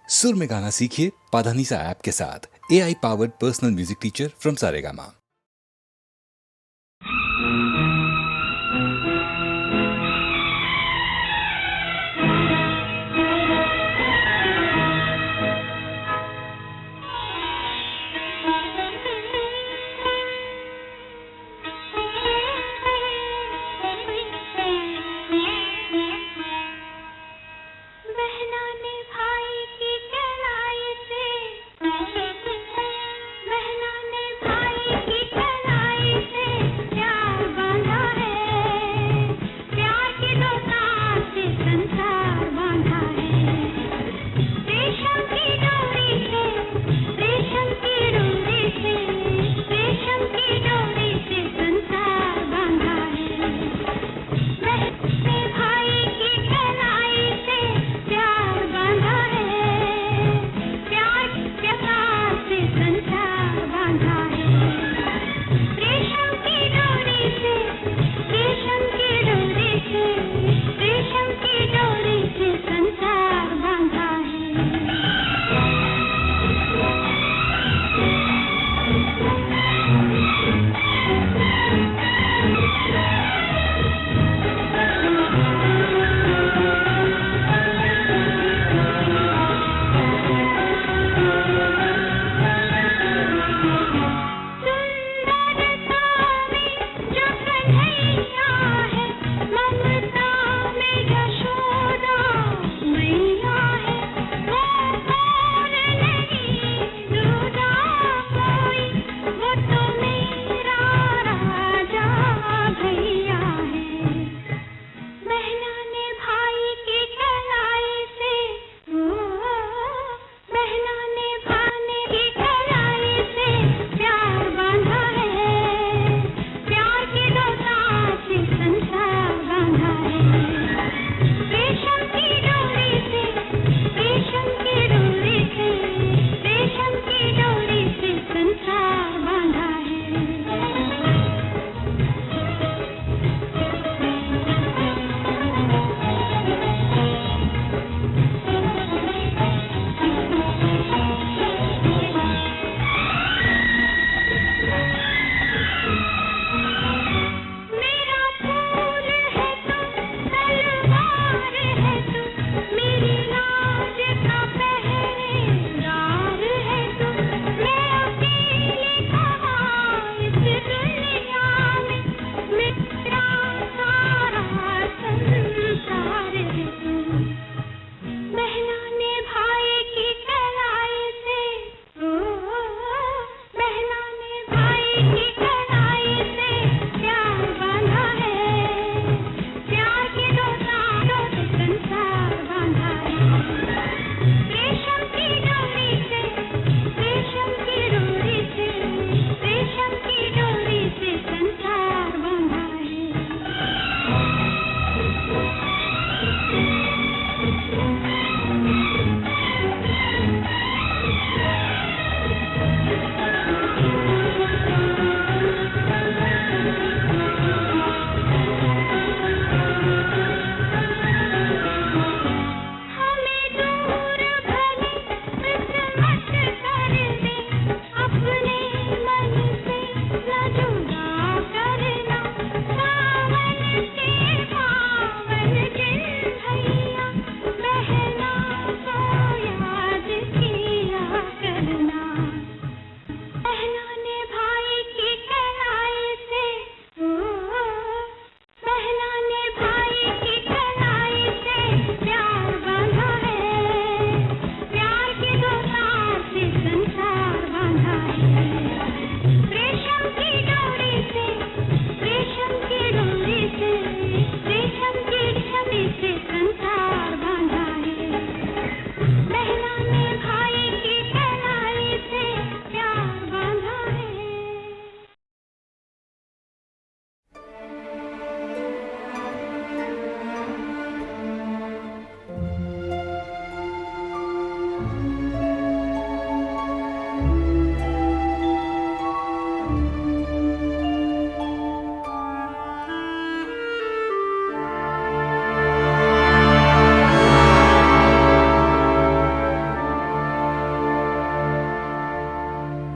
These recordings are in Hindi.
सुर में गाना सीखिए पाधानीसा ऐप के साथ। AI powered personal music teacher from Saregama.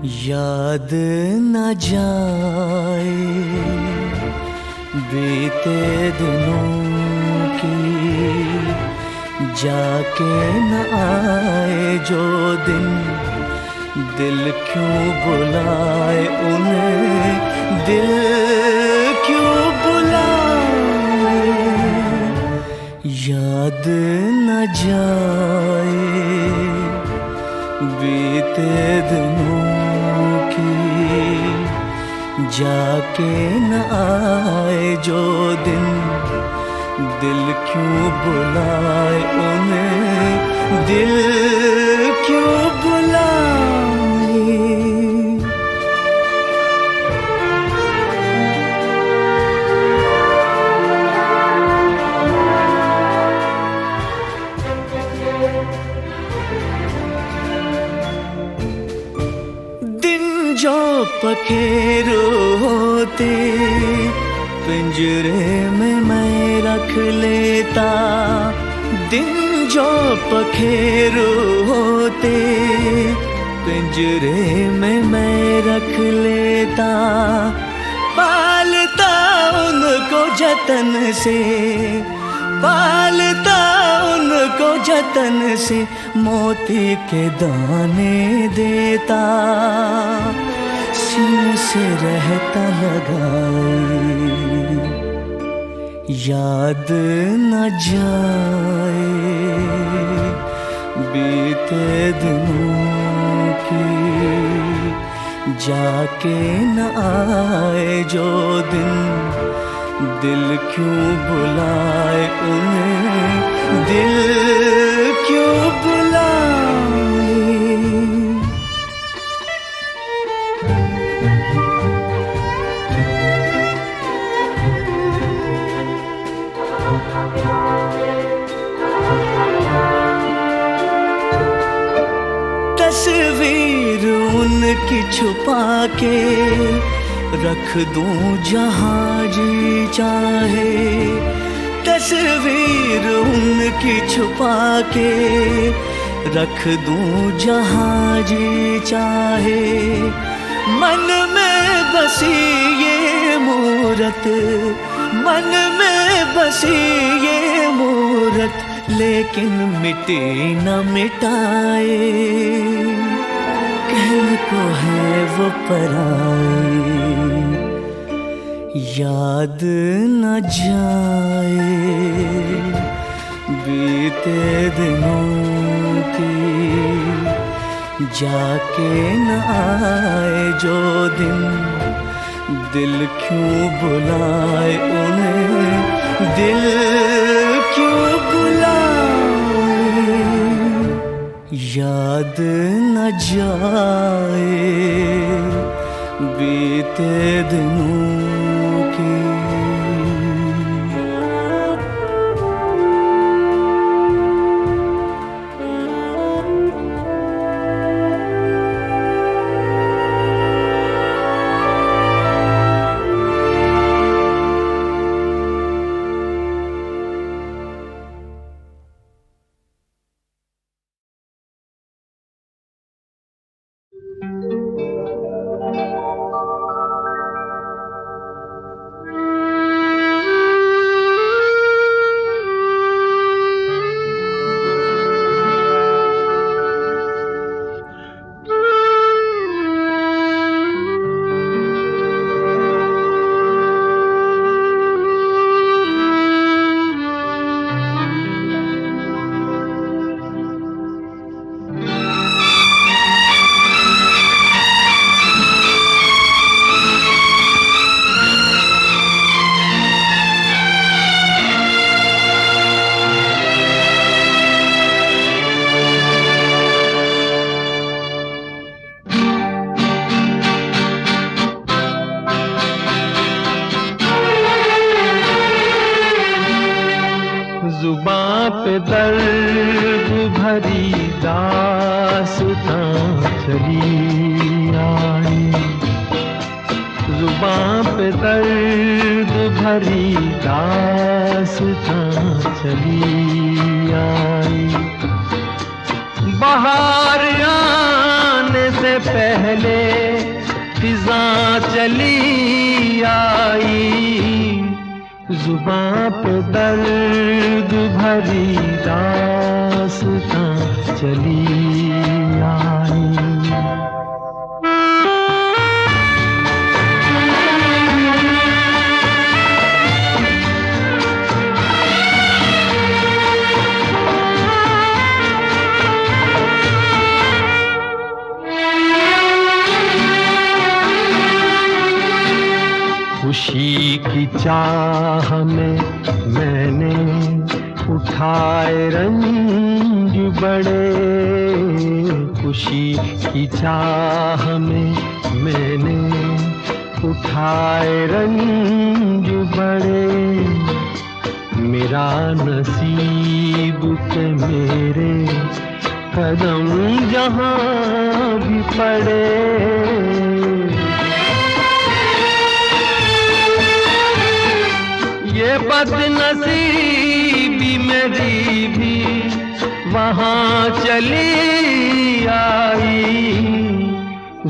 याद न जाए बीते दिनों की, जाके न आए जो दिन, दिल क्यों बुलाए उन्हें, दिल क्यों बुलाए। याद न जाए बीते दिनों की, जाके न आए जो दिन, दिल क्यों बुलाए उन्हें, दिल क्यों बुलाए। दिन जो पखेरु होते, पिंजरे में मैं रख लेता। दिन जो पखेरु होते, पिंजरे में मैं रख लेता। पालता उनको जतन से, पालता उनको जतन से, मोती के दाने देता। सीने से रहता लगाए, याद न जाए बीते दिनों की, जाके न आए जो दिन, दिल क्यों बुलाए उन्हें, दिल क्यों बुलाए। तस्वीर उनकी छुपा के रख दूं जहाँ जी चाहे। तस्वीर उनकी छुपा के रख दूं जहाँ जी चाहे। मन में बसी ये मूरत, मन में बसी ये मूरत, लेकिन मिटे न मिटाए। कहने को है वो पराए, याद न जाए बीते दिनों की, जाके न आए जो दिन, दिल क्यों बुलाए उन्हें, दिल क्यों बुलाए। याद न जाए बीते दिनों की। जुबां पे दर्द भरी दास्तां चली आई, जुबां पे दर्द भरी दास्तां चली आई। बाहर आने से से पहले फिजा चली आई, जुबां पे दर्द भरी दास्तां चली आई। खुशी की चाह में मैंने उठाए रंज बड़े, खुशी की चाह में मैंने उठाए रंज बड़े, मेरा नसीब के मेरे कदम जहाँ भी पड़े। ये बदनसीबी मेरी भी वहाँ चली आई,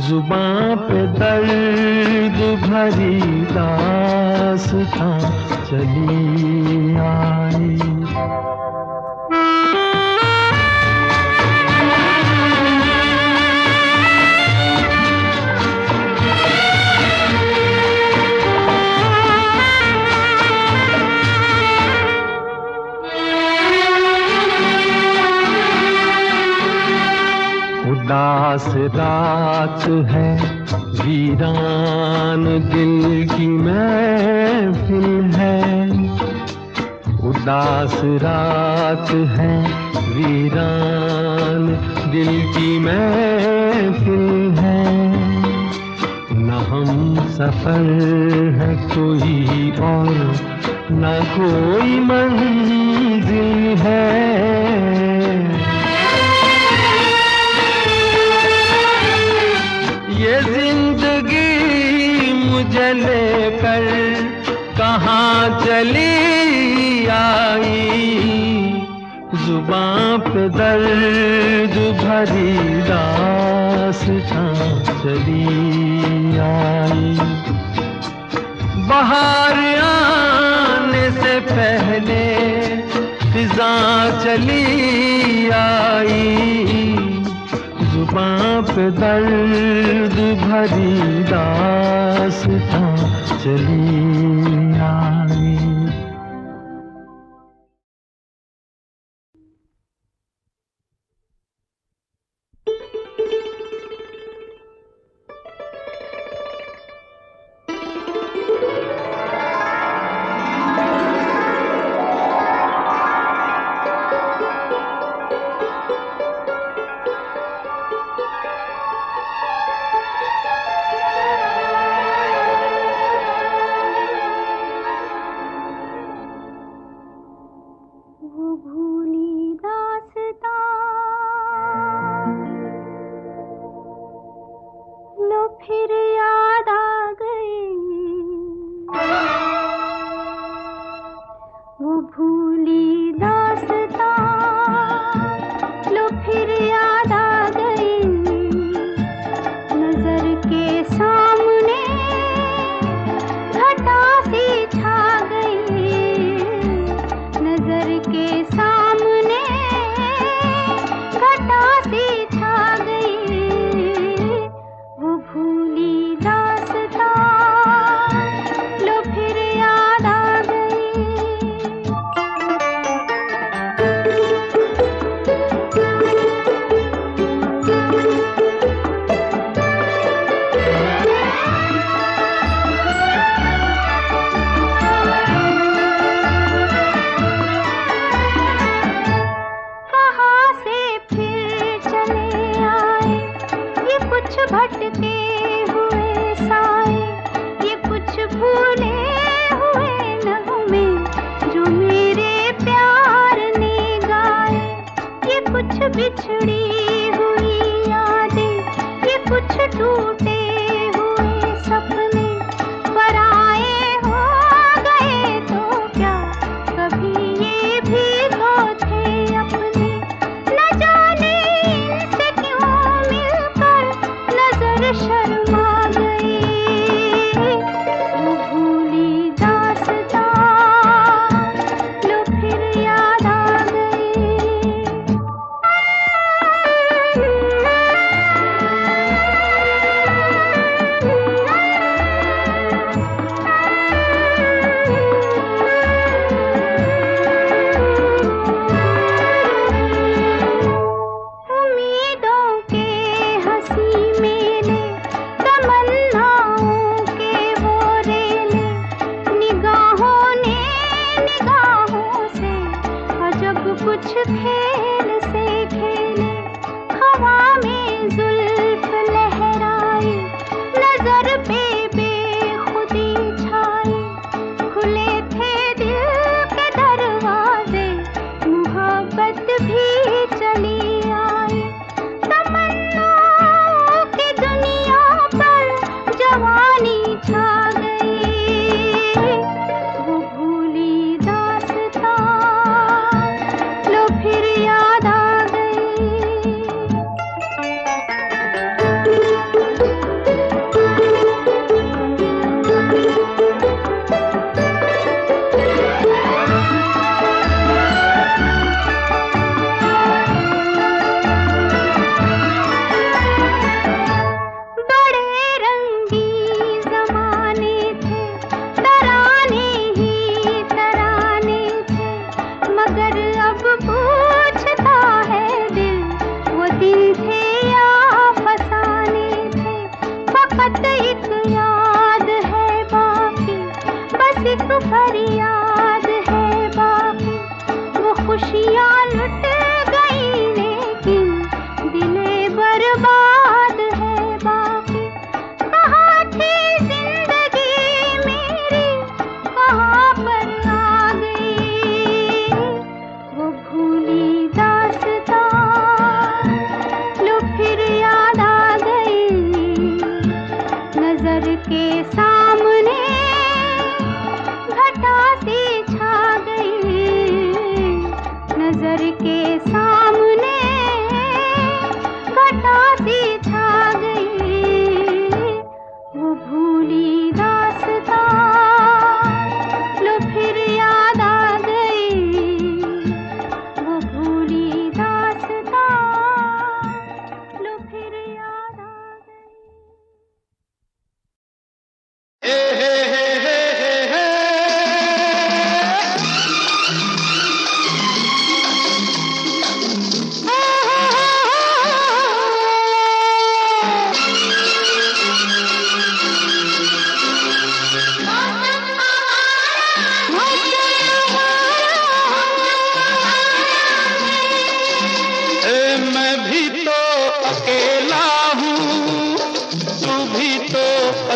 जुबां पे दर्द भरी दास्तां चली आई। उदास रात है, वीरान दिल की महफिल है, उदास रात है, वीरान दिल की महफिल है, न हम सफर है कोई और न कोई मंजिल है। ये जिंदगी मुझे लेकर कहाँ चली आई, जुबां पे दर्द भरी दास्तां चली आई। बाहर आने से पहले फिजा चली आई, जुबां पे दर्द भरी दास्तां चली आई। न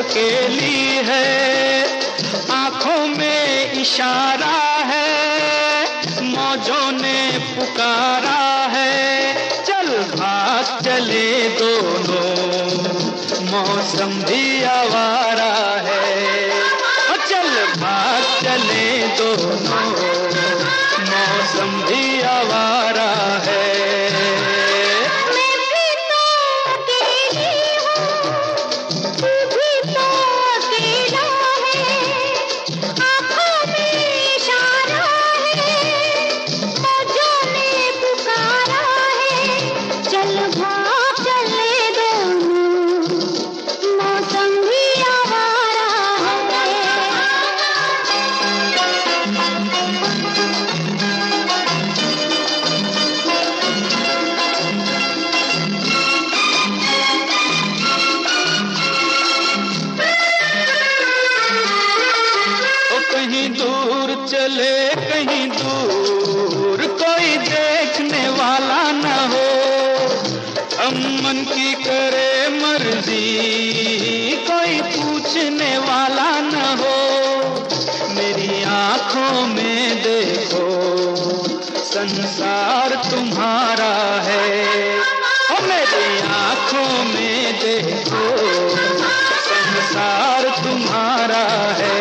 अकेली है, आंखों में इशारा है, मौजों ने पुकारा है, चल भाग चले दोनों, मौसम भी आवारा है, चल भाग चले दोनों, मौसम भी आवारा है। कहीं दूर चले कहीं दूर, कोई देखने वाला न हो, अमन की करे मर्जी, कोई पूछने वाला न हो, मेरी आंखों में देखो संसार तुम्हारा है, ओ मेरी आंखों में देखो संसार तुम्हारा है।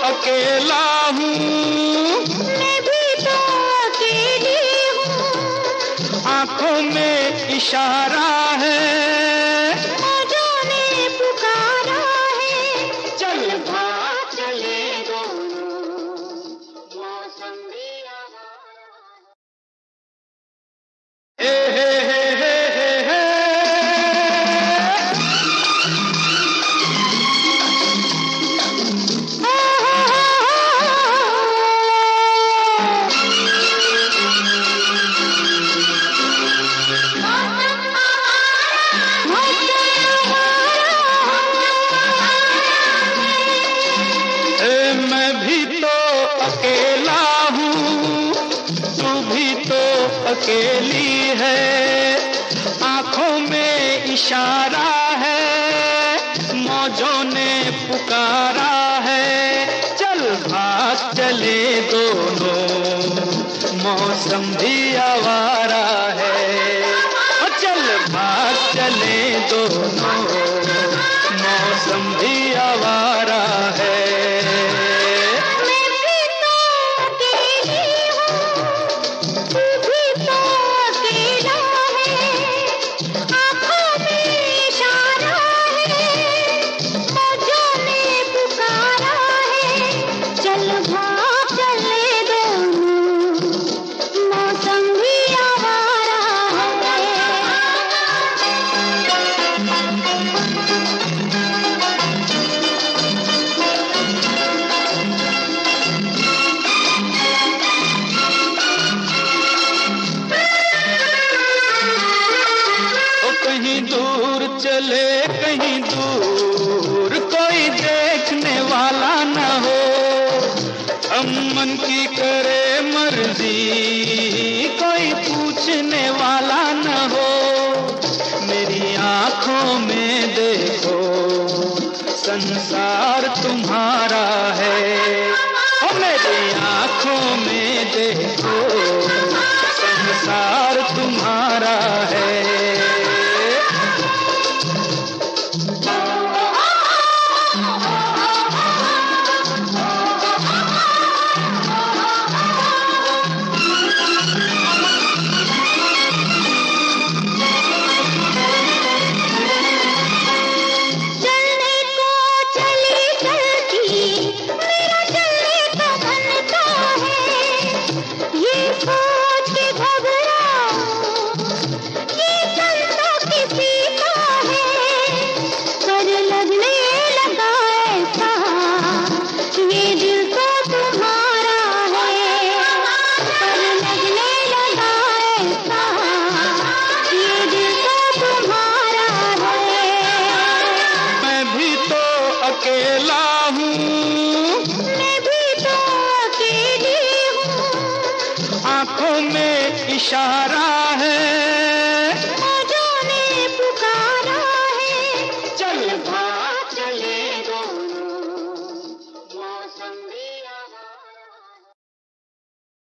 अकेला हूँ, मैं भी तो अकेली हूँ, आँखों में इशारा है, मौजों ने पुकारा है, चल भाग चले दोनों, मौसम भी आवारा है। मैं भी तो अकेला हूँ, तू भी तो अकेली है, आँखों में इशारा है, मौजों ने पुकारा है, चल भाग चले दोनों, मौसम भी आवारा है, चल भाग चले दोनों, मौसम भी आवारा है। कहीं दूर चले कहीं दूर, कोई देखने वाला न हो, अमन की करे मर्जी, कोई पूछने वाला न हो, मेरी आँखों में देखो संसार तुम्हारा है, ओ मेरी आँखों में देखो संसार तुम्हारा है। आंखों में इशारा है।